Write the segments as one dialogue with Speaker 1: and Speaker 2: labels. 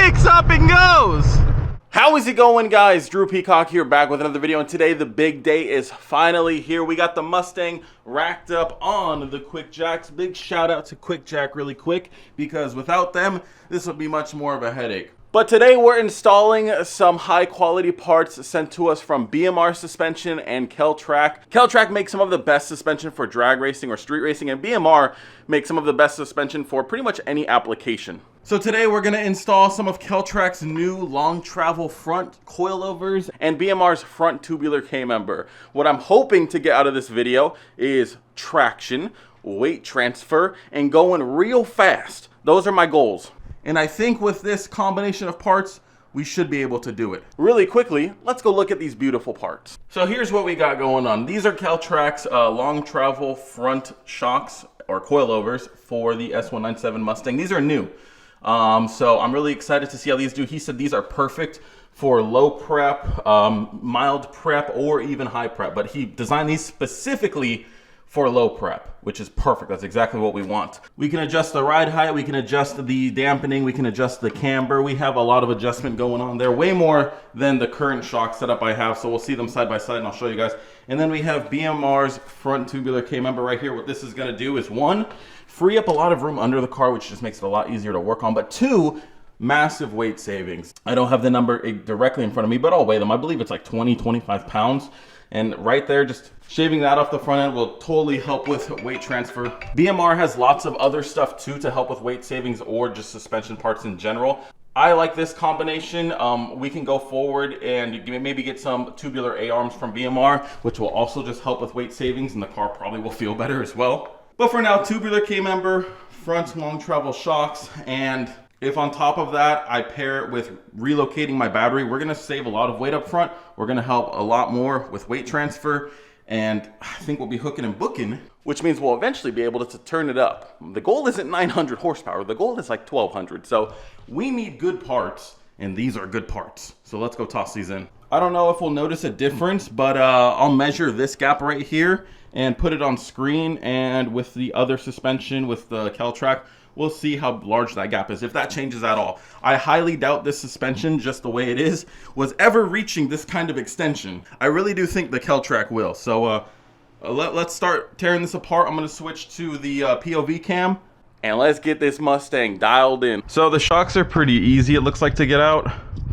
Speaker 1: picks up and goes.
Speaker 2: How is it going, guys? Drew Peacock here, back with another video, and today the big day is finally here. We got the Mustang racked up on the Quick Jacks. Big shout out to Quick Jack really quick, because without them, this would be much more of a headache. But today we're installing some high quality parts sent to us from BMR Suspension and Kel-Trac. Kel-Trac makes some of the best suspension for drag racing or street racing, and BMR makes some of the best suspension for pretty much any application. So today we're gonna install some of Kel-Trac's new long travel front coilovers and BMR's front tubular K-member. What I'm hoping to get out of this video is traction, weight transfer, and going real fast. Those are my goals. And I think with this combination of parts, we should be able to do it. Really quickly, let's go look at these beautiful parts. So here's what we got going on. These are Kel-Trac's long travel front shocks or coilovers for the S197 Mustang. These are new. So I'm really excited to see how these do. He said these are perfect for low prep, mild prep, or even high prep. But he designed these specifically for low prep, which is perfect. That's exactly what we want. We can adjust the ride height, we can adjust the dampening, we can adjust the camber. We have a lot of adjustment going on there, way more than the current shock setup I have. So we'll see them side by side and I'll show you guys. And then we have BMR's front tubular K-member right here. What this is gonna do is, one, free up a lot of room under the car, which just makes it a lot easier to work on, but two, massive weight savings. I don't have the number directly in front of me, but I'll weigh them. I believe it's like 20, 25 pounds. And right there, just shaving that off the front end will totally help with weight transfer. BMR has lots of other stuff too to help with weight savings or just suspension parts in general. I like this combination. We can go forward and maybe get some tubular A-arms from BMR, which will also just help with weight savings, and the car probably will feel better as well. But for now, tubular K-member, front long travel shocks, and if on top of that, I pair it with relocating my battery, we're gonna save a lot of weight up front. We're gonna help a lot more with weight transfer, and I think we'll be hooking and booking, which means we'll eventually be able to turn it up. The goal isn't 900 horsepower, the goal is like 1200. So we need good parts, and these are good parts. So let's go toss these in. I don't know if we'll notice a difference, but I'll measure this gap right here and put it on screen, and with the other suspension, with the Kel-Trac, we'll see how large that gap is, if that changes at all. I highly doubt this suspension, just the way it is, was ever reaching this kind of extension. I really do think the Kel-Trac will. So let's start tearing this apart. I'm gonna switch to the POV cam, and let's get this Mustang dialed in. So the shocks are pretty easy, it looks like, to get out.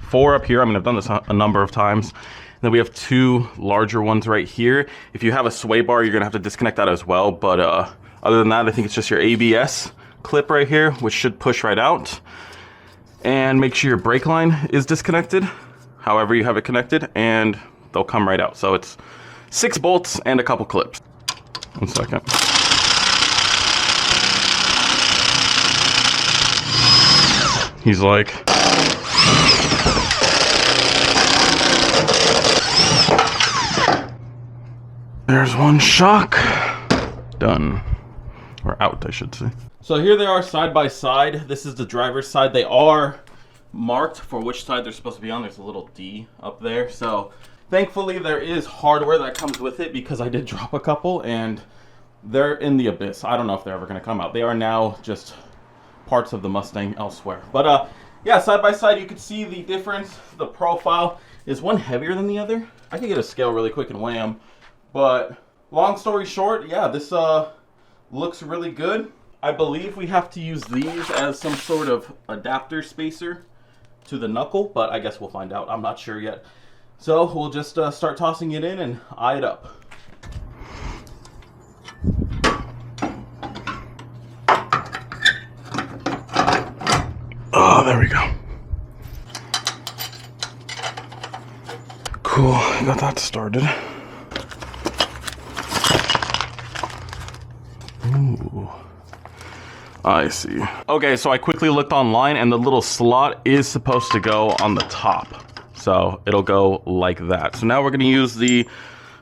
Speaker 2: 4 up here. I mean, I've done this a number of times. Then we have 2 larger ones right here. If you have a sway bar, you're gonna have to disconnect that as well. But other than that, I think it's just your ABS clip right here, which should push right out. And make sure your brake line is disconnected, however you have it connected, and they'll come right out. So it's 6 bolts and a couple clips. 1 second. He's like, there's 1 shock. Done. Or out, I should say. So here they are side by side. This is the driver's side. They are marked for which side they're supposed to be on. There's a little D up there. So thankfully there is hardware that comes with it, because I did drop a couple and they're in the abyss. I don't know if they're ever gonna come out. They are now just parts of the Mustang elsewhere. But yeah, side by side you can see the difference. The profile is one heavier than the other. I can get a scale really quick and weigh them. But long story short, yeah, this looks really good. I believe we have to use these as some sort of adapter spacer to the knuckle, but I guess we'll find out. I'm not sure yet. So we'll just start tossing it in and eye it up. Oh, there we go. Cool, got that started. Ooh, I see. Okay, so I quickly looked online, and the little slot is supposed to go on the top. So it'll go like that. So now we're gonna use the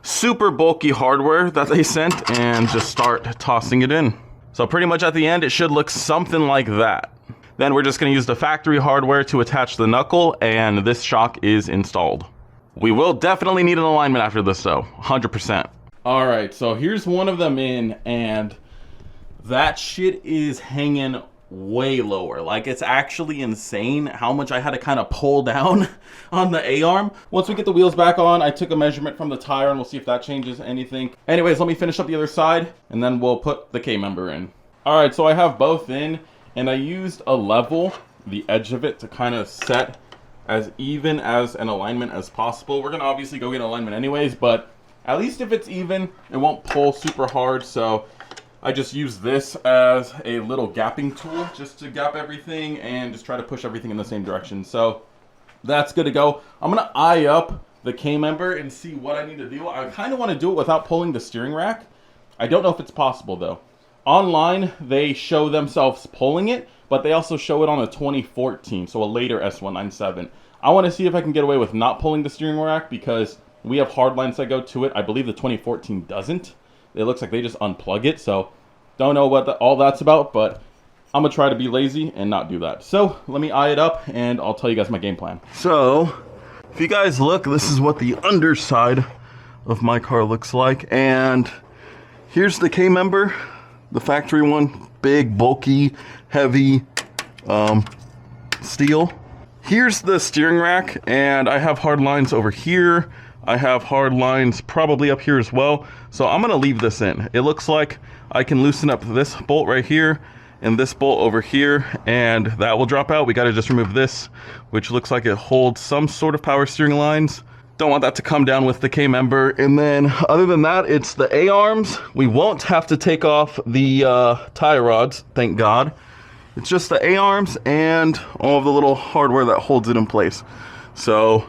Speaker 2: super bulky hardware that they sent and just start tossing it in. So pretty much at the end, it should look something like that. Then we're just gonna use the factory hardware to attach the knuckle, and this shock is installed. We will definitely need an alignment after this though, 100%. All right, so here's one of them in, and that shit is hanging way lower. Like, it's actually insane how much I had to kind of pull down on the A-arm. Once we get the wheels back on, I took a measurement from the tire and we'll see if that changes anything. Anyways, let me finish up the other side and then we'll put the K-member in. All right, so I have both in and I used a level, the edge of it, to kind of set as even as an alignment as possible. We're gonna obviously go get alignment anyways, but at least if it's even, it won't pull super hard. So I just use this as a little gapping tool just to gap everything and just try to push everything in the same direction. So that's good to go. I'm gonna eye up the K-member and see what I need to do. I kind of want to do it without pulling the steering rack. I don't know if it's possible though. Online, they show themselves pulling it, but they also show it on a 2014, so a later S197. I want to see if I can get away with not pulling the steering rack because we have hard lines that go to it. I believe the 2014 doesn't. It looks like they just unplug it, so don't know what all that's about, but I'm gonna try to be lazy and not do that. So let me eye it up and I'll tell you guys my game plan. So if you guys look, this is what the underside of my car looks like. And here's the K-member, the factory one, big, bulky, heavy steel. Here's the steering rack, and I have hard lines over here. I have hard lines probably up here as well. So I'm gonna leave this in. It looks like I can loosen up this bolt right here and this bolt over here, and that will drop out. We gotta just remove this, which looks like it holds some sort of power steering lines. Don't want that to come down with the K-member. And then other than that, it's the A-arms. We won't have to take off the tie rods, thank God. It's just the A-arms and all of the little hardware that holds it in place. So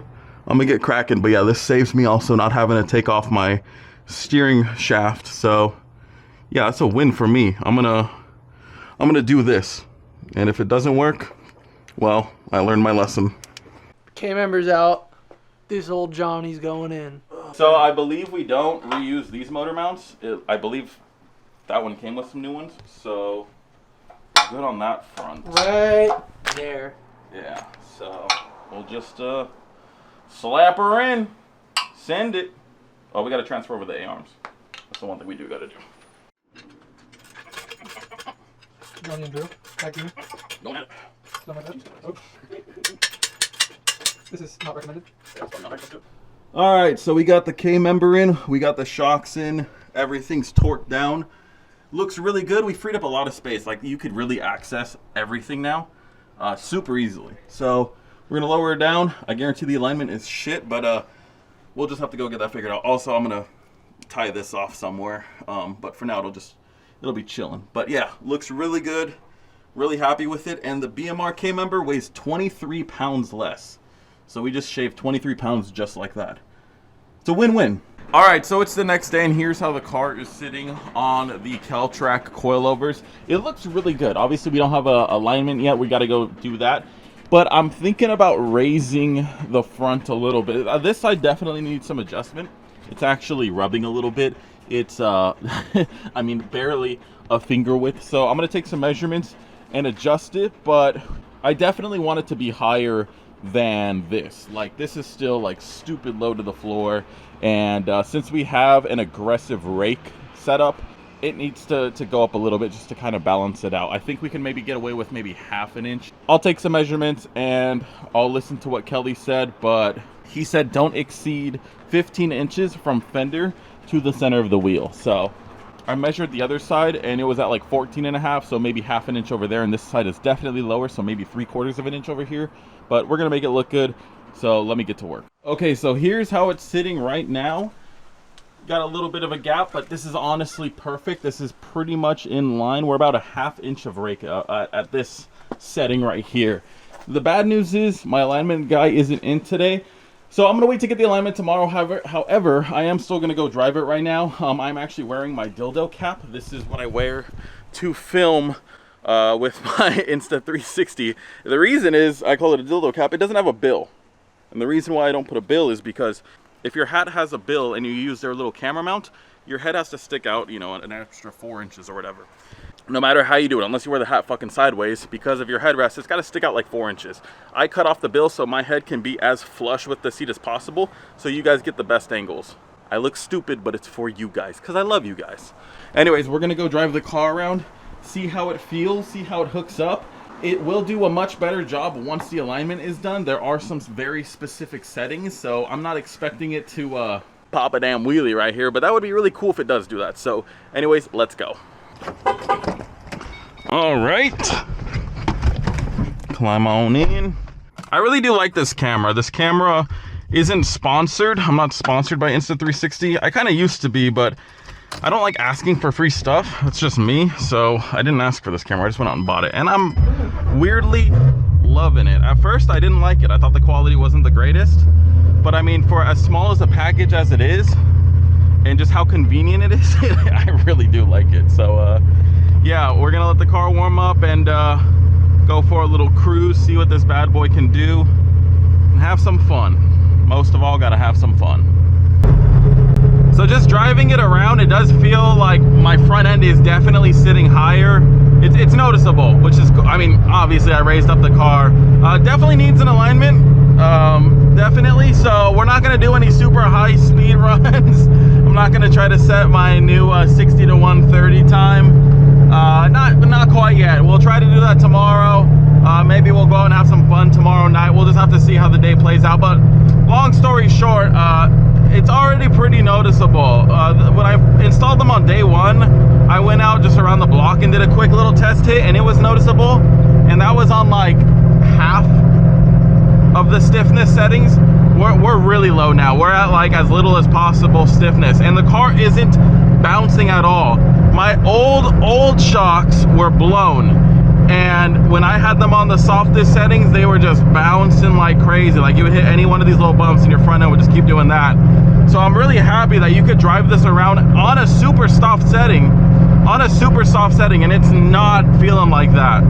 Speaker 2: I'm gonna get cracking, but yeah, this saves me also not having to take off my steering shaft. So yeah, that's a win for me. I'm gonna do this, and if it doesn't work, well, I learned my lesson.
Speaker 1: K-member's out. This old Johnny's going in.
Speaker 2: So I believe we don't reuse these motor mounts. I believe that one came with some new ones, so we're good on that front.
Speaker 1: Right there.
Speaker 2: Yeah, so we'll just slap her in, send it. Oh, we gotta transfer over the A-arms. That's the one thing we do gotta do.
Speaker 1: Johnny and Drew, back to you.
Speaker 2: Don't have
Speaker 1: Something like that. Oh. This is not recommended.
Speaker 2: All right, so we got the K-member in, we got the shocks in, everything's torqued down. Looks really good. We freed up a lot of space. Like, you could really access everything now super easily. So we're gonna lower it down. I guarantee the alignment is shit, but we'll just have to go get that figured out. Also, I'm gonna tie this off somewhere, but for now it'll be chilling. But yeah, looks really good. Really happy with it. And the BMR K-member weighs 23 pounds less. So we just shaved 23 pounds just like that. It's a win-win. All right, so it's the next day, and here's how the car is sitting on the Caltrac coilovers. It looks really good. Obviously, we don't have a alignment yet. We got to go do that. But I'm thinking about raising the front a little bit. This side definitely needs some adjustment. It's actually rubbing a little bit. It's, I mean, barely a finger width. So I'm going to take some measurements and adjust it, but I definitely want it to be higher than this. Like, this is still like stupid low to the floor, and since we have an aggressive rake setup, it needs to go up a little bit just to kind of balance it out. I think we can maybe get away with maybe ½ an inch. I'll take some measurements and I'll listen to what Kelly said, but he said don't exceed 15 inches from fender to the center of the wheel. So I measured the other side and it was at like 14.5, so maybe ½ an inch over there, and this side is definitely lower, so maybe 3/4 of an inch over here. But we're gonna make it look good, so let me get to work. Okay, so here's how it's sitting right now. Got a little bit of a gap, but this is honestly perfect. This is pretty much in line. We're about ½ inch of rake at this setting right here. The bad news is my alignment guy isn't in today, so I'm gonna wait to get the alignment tomorrow. However, I am still gonna go drive it right now. I'm actually wearing my dildo cap. This is what I wear to film with my Insta 360. The reason is I call it a dildo cap. It doesn't have a bill, and the reason why I don't put a bill is because if your hat has a bill and you use their little camera mount, your head has to stick out, you know, an extra 4 inches or whatever. No matter how you do it, unless you wear the hat fucking sideways, because of your headrest, it's got to stick out like 4 inches. I cut off the bill so my head can be as flush with the seat as possible, so you guys get the best angles. I look stupid, but it's for you guys, because I love you guys. Anyways, we're gonna go drive the car around, see how it feels, see how it hooks up. It will do a much better job once the alignment is done. There are some very specific settings, so I'm not expecting it to pop a damn wheelie right here, but that would be really cool if it does do that. So anyways, let's go. All right, climb on in. I really do like this camera. This camera isn't sponsored. I'm not sponsored by Insta360. I kind of used to be, but I don't like asking for free stuff. It's just me, so I didn't ask for this camera. I just went out and bought it, and I'm weirdly loving it. At first, I didn't like it. I thought the quality wasn't the greatest, but I mean, for as small as a package as it is, and just how convenient it is, I really do like it. So, yeah, we're gonna let the car warm up and go for a little cruise, see what this bad boy can do, and have some fun. Most of all, gotta have some fun. So just driving it around, it does feel like my front end is definitely sitting higher. It's noticeable, which is, I mean, obviously I raised up the car. Definitely needs an alignment, definitely. So we're not gonna do any super high speed runs. I'm not gonna try to set my new 60 to 130 time. Not quite yet. We'll try to do that tomorrow. Maybe we'll go out and have some fun tomorrow night. We'll just have to see how the day plays out. But long story short, it's already pretty noticeable. When I installed them on day one, I went out just around the block and did a quick little test hit, and it was noticeable. And that was on like half of the stiffness settings. We're really low now. We're at like as little as possible stiffness, and the car isn't bouncing at all. My old shocks were blown, and when I had them on the softest settings, they were just bouncing like crazy. Like you would hit any one of these little bumps and your front end would just keep doing that. So I'm really happy that you could drive this around on a super soft setting, and it's not feeling like that.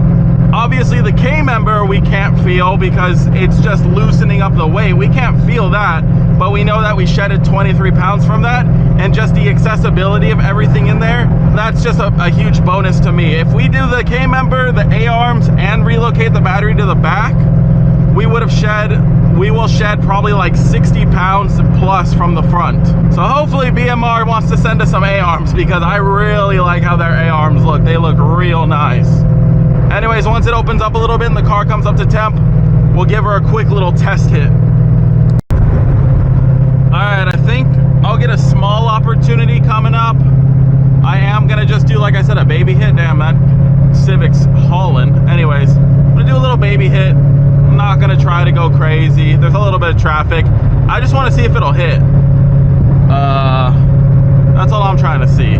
Speaker 2: Obviously the K-member we can't feel because it's just loosening up the weight. We can't feel that, but we know that we shedded 23 pounds from that, and just the accessibility of everything in there, that's just a huge bonus to me. If we do the K-member, the A-arms, and relocate the battery to the back, we will shed probably like 60 pounds plus from the front. So hopefully BMR wants to send us some A-arms, because I really like how their A-arms look. They look real nice. Anyways, once it opens up a little bit and the car comes up to temp, we'll give her a quick little test hit. Alright, I think I'll get a small opportunity coming up. I am gonna just do, like I said, a baby hit. Damn, that Civic's hauling. Anyways, I'm gonna do a little baby hit. I'm not gonna try to go crazy. There's a little bit of traffic. I just wanna see if it'll hit. That's all I'm trying to see.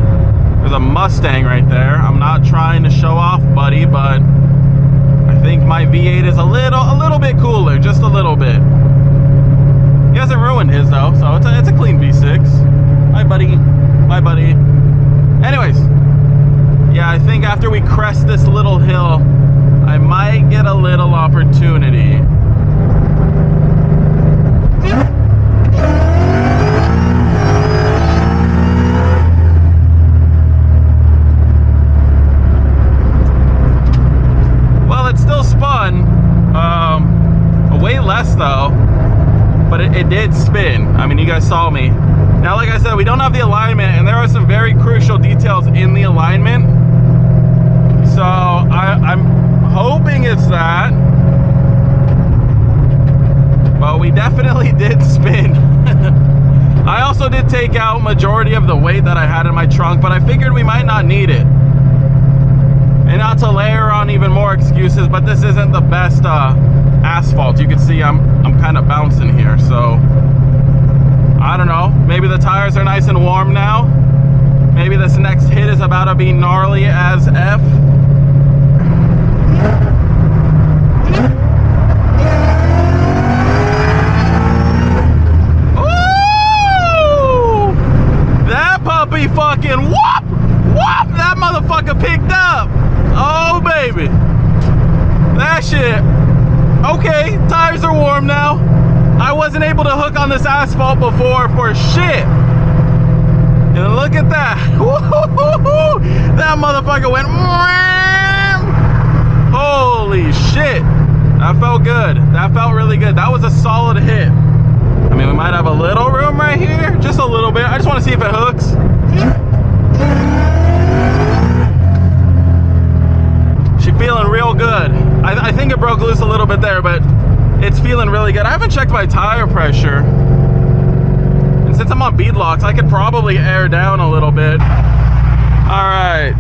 Speaker 2: There's a Mustang right there. I'm not trying to show off, buddy, but I think my V8 is a little bit cooler, just a little bit. He hasn't ruined his though, so it's a clean V6. Bye, buddy. Bye, buddy. Anyways, yeah, I think after we crest this little hill, I might get a little opportunity. Way less though, but it did spin. I mean, you guys saw me. Now, like I said, we don't have the alignment, and there are some very crucial details in the alignment. So I'm hoping it's that, but we definitely did spin. I also did take out majority of the weight that I had in my trunk, but I figured we might not need it. And not to layer on even more excuses, but this isn't the best asphalt. You can see I'm kind of bouncing here, so I don't know. Maybe the tires are nice and warm now. Maybe this next hit is about to be gnarly as F. Ooh! That puppy fucking whoop! Whoop! That motherfucker picked up! Oh, baby. That shit. Okay, tires are warm now. I wasn't able to hook on this asphalt before for shit. And look at that. That motherfucker went. Holy shit. That felt good. That felt really good. That was a solid hit. I mean, we might have a little room right here. Just a little bit. I just want to see if it hooks. haven't checked my tire pressure. And since I'm on beadlocks, I could probably air down a little bit. All right,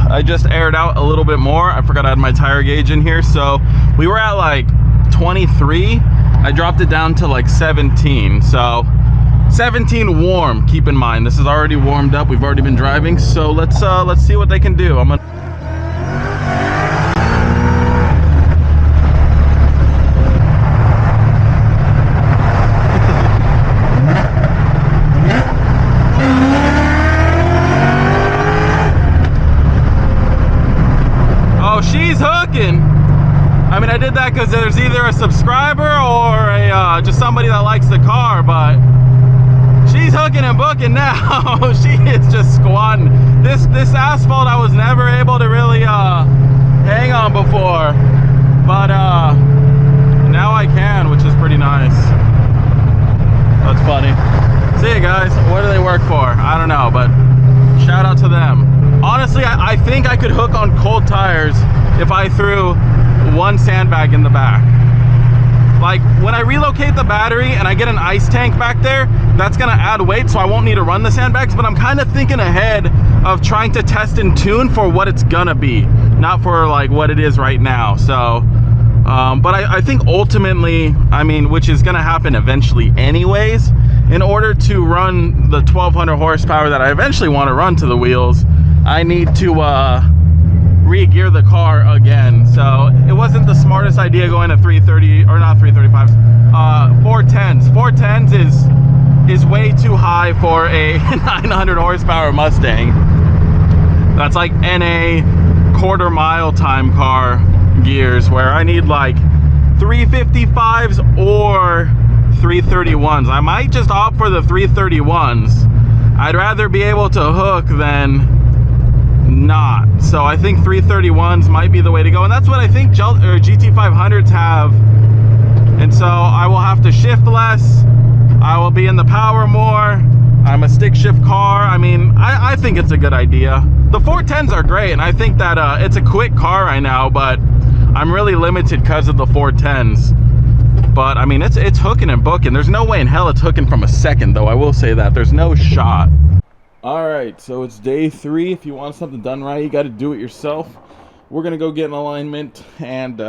Speaker 2: I just aired out a little bit more. I forgot I had my tire gauge in here. So we were at like 23. I dropped it down to like 17. So 17 warm, keep in mind. This is already warmed up. We've already been driving. So let's see what they can do. I'm gonna... Oh, she's hooking. I mean, I did that because there's either a subscriber or a just somebody that likes the car, but she's hooking and booking now. She is just squatting. This asphalt I was never able to really hang on before, but now I can, which is pretty nice. That's funny. See you guys. What do they work for? I don't know, but shout out to them. Honestly, I think I could hook on cold tires if I threw one sandbag in the back. Like when I relocate the battery and I get an ice tank back there, that's gonna add weight, so I won't need to run the sandbags, but I'm kind of thinking ahead of trying to test and tune for what it's gonna be, not for like what it is right now. So but I think ultimately, I mean, which is gonna happen eventually anyways, in order to run the 1200 horsepower that I eventually want to run to the wheels, I need to re-gear the car again. So it wasn't the smartest idea going to 330, or not 335s, 410s. 410s is way too high for a 900 horsepower Mustang. That's like NA quarter mile time car gears, where I need like 355s or 331s. I might just opt for the 331s. I'd rather be able to hook than not. So I think 331s might be the way to go, and that's what I think GT500s have. And so I will have to shift less, I will be in the power more. I'm a stick shift car. I mean, I think it's a good idea. The 410s are great, and I think that it's a quick car right now, but I'm really limited because of the 410s. But I mean, it's hooking and booking. There's no way in hell it's hooking from a second, though. I will say that there's no shot. All right, so it's day 3. If you want something done right, you got to do it yourself. We're gonna go get an alignment and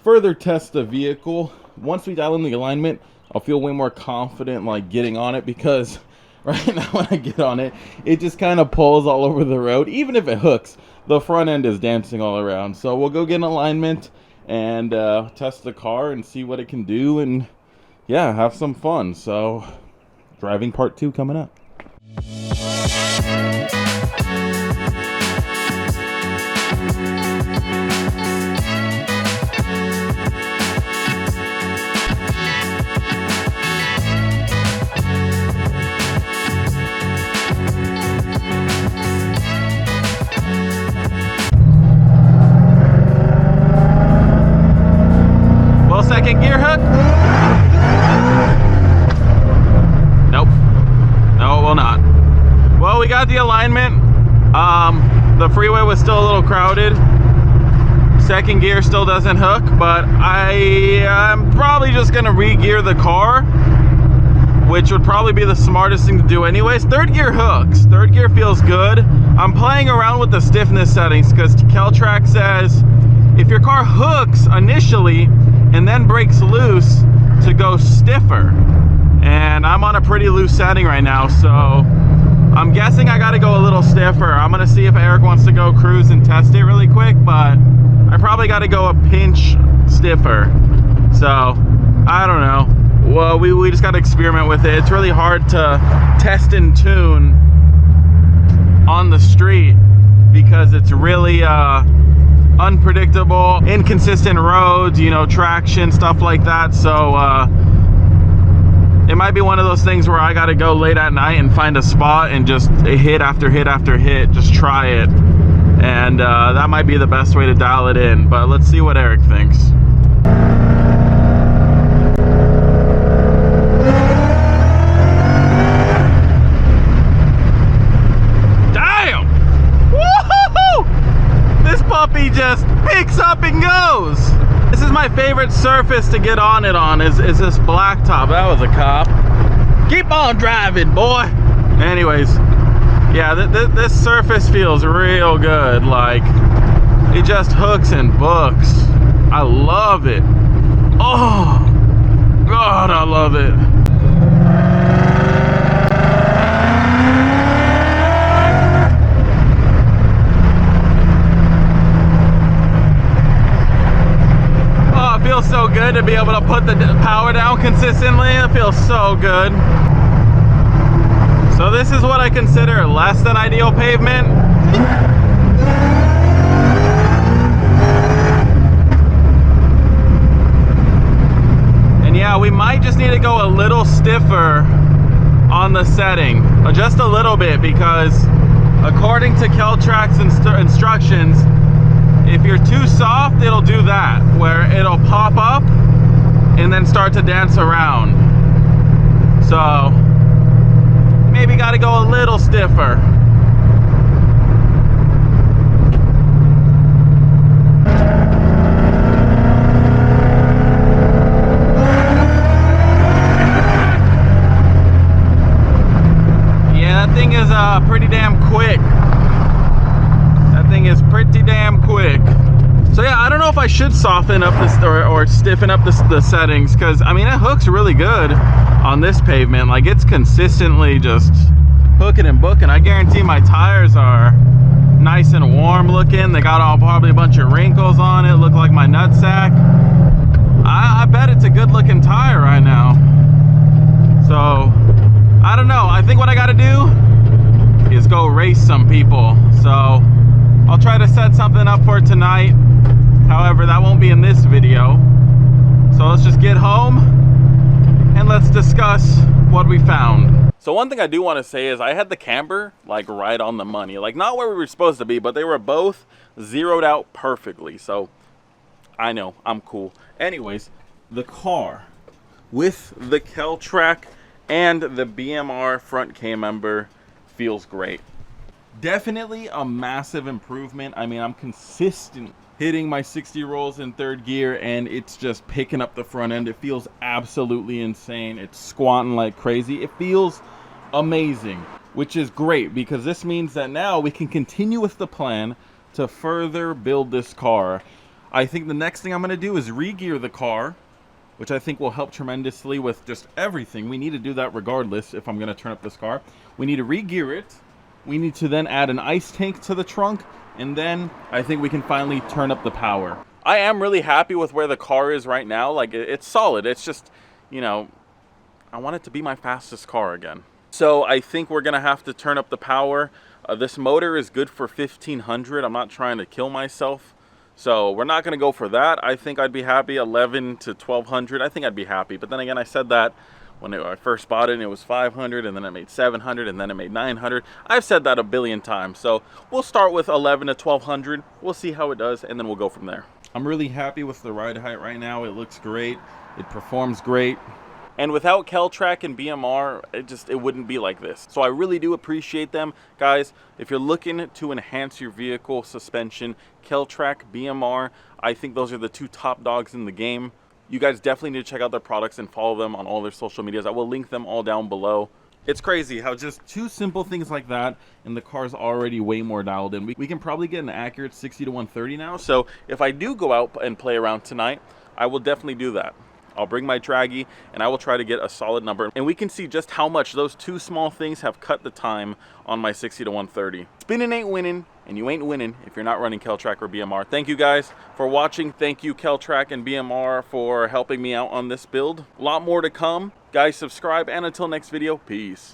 Speaker 2: further test the vehicle. Once we dial in the alignment, I'll feel way more confident like getting on it, because right now when I get on it, it just kind of pulls all over the road. Even if it hooks, the front end is dancing all around. So we'll go get an alignment and test the car and see what it can do, and yeah, have some fun. So driving part 2 coming up. Well, second gear hook? Nope. No, it will not. Well, we got the alignment. The freeway was still a little crowded. Second gear still doesn't hook, but I'm probably just gonna re-gear the car, which would probably be the smartest thing to do anyways. Third gear hooks. Third gear feels good. I'm playing around with the stiffness settings because Keltrack says if your car hooks initially and then breaks loose, to go stiffer. And I'm on a pretty loose setting right now, so I'm guessing I gotta go a little stiffer. I'm gonna see if Eric wants to go cruise and test it really quick, but I probably gotta go a pinch stiffer. So I don't know. Well, we just gotta experiment with it. It's really hard to test and tune on the street because it's really unpredictable, inconsistent roads, you know, traction, stuff like that. So it might be one of those things where I gotta go late at night and find a spot and just hit after hit after hit, just try it. And that might be the best way to dial it in, but let's see what Eric thinks. Damn! Woohoo! This puppy just picks up and goes. This is my favorite surface to get on it on is this blacktop. That was a cop. Keep on driving, boy. Anyways, yeah, this surface feels real good. Like, it just hooks and books. I love it. Oh, God, I love it. Oh, it feels so good to be able to put the power down consistently. It feels so good. So this is what I consider less than ideal pavement. And yeah, we might just need to go a little stiffer on the setting, just a little bit, because according to Keltrack's instructions, if you're too soft, it'll do that, where it'll pop up and then start to dance around. So maybe got to go a little stiffer. Yeah, that thing is pretty damn quick. That thing is pretty damn quick. So yeah, I don't know if I should soften up this or stiffen up the settings, because I mean, it hooks really good on this pavement. Like, it's consistently just hooking and booking. I guarantee my tires are nice and warm looking. They got probably a bunch of wrinkles on it, look like my nutsack. I bet it's a good looking tire right now. So I don't know, I think what I gotta do is go race some people. So I'll try to set something up for tonight. However, that won't be in this video. So let's just get home and let's discuss what we found. So one thing I do want to say is I had the camber like right on the money, like not where we were supposed to be, but they were both zeroed out perfectly. So I know, I'm cool. Anyways, the car with the Keltrack and the BMR front K-member feels great. Definitely a massive improvement. I mean, I'm consistent hitting my 60 rolls in third gear, and it's just picking up the front end. It feels absolutely insane. It's squatting like crazy. It feels amazing, which is great, because this means that now we can continue with the plan to further build this car. I think the next thing I'm going to do is re-gear the car, which I think will help tremendously with just everything. We need to do that regardless if I'm going to turn up this car. We need to re-gear it. We need to then add an ice tank to the trunk, and then I think we can finally turn up the power. I am really happy with where the car is right now. Like, it's solid. It's just, you know, I want it to be my fastest car again. So I think we're gonna have to turn up the power. This motor is good for 1500. I'm not trying to kill myself, so we're not gonna go for that. I think I'd be happy 11 to 1200. I think I'd be happy, but then again, I said that when I first bought it, and it was 500, and then it made 700, and then it made 900. I've said that a billion times. So we'll start with 11 to 1200. We'll see how it does, and then we'll go from there. I'm really happy with the ride height right now. It looks great. It performs great. And without Keltrack and BMR, it wouldn't be like this. So I really do appreciate them. Guys, if you're looking to enhance your vehicle suspension, Keltrack, BMR, I think those are the two top dogs in the game. You guys definitely need to check out their products and follow them on all their social medias. I will link them all down below. It's crazy how just two simple things like that, and the car's already way more dialed in. We can probably get an accurate 60 to 130 now. So if I do go out and play around tonight, I will definitely do that. I'll bring my draggy, and I will try to get a solid number. And we can see just how much those two small things have cut the time on my 60 to 130. Spinning ain't winning, and you ain't winning if you're not running Keltrack or BMR. Thank you guys for watching. Thank you, Keltrack and BMR, for helping me out on this build. A lot more to come. Guys, subscribe, and until next video, peace.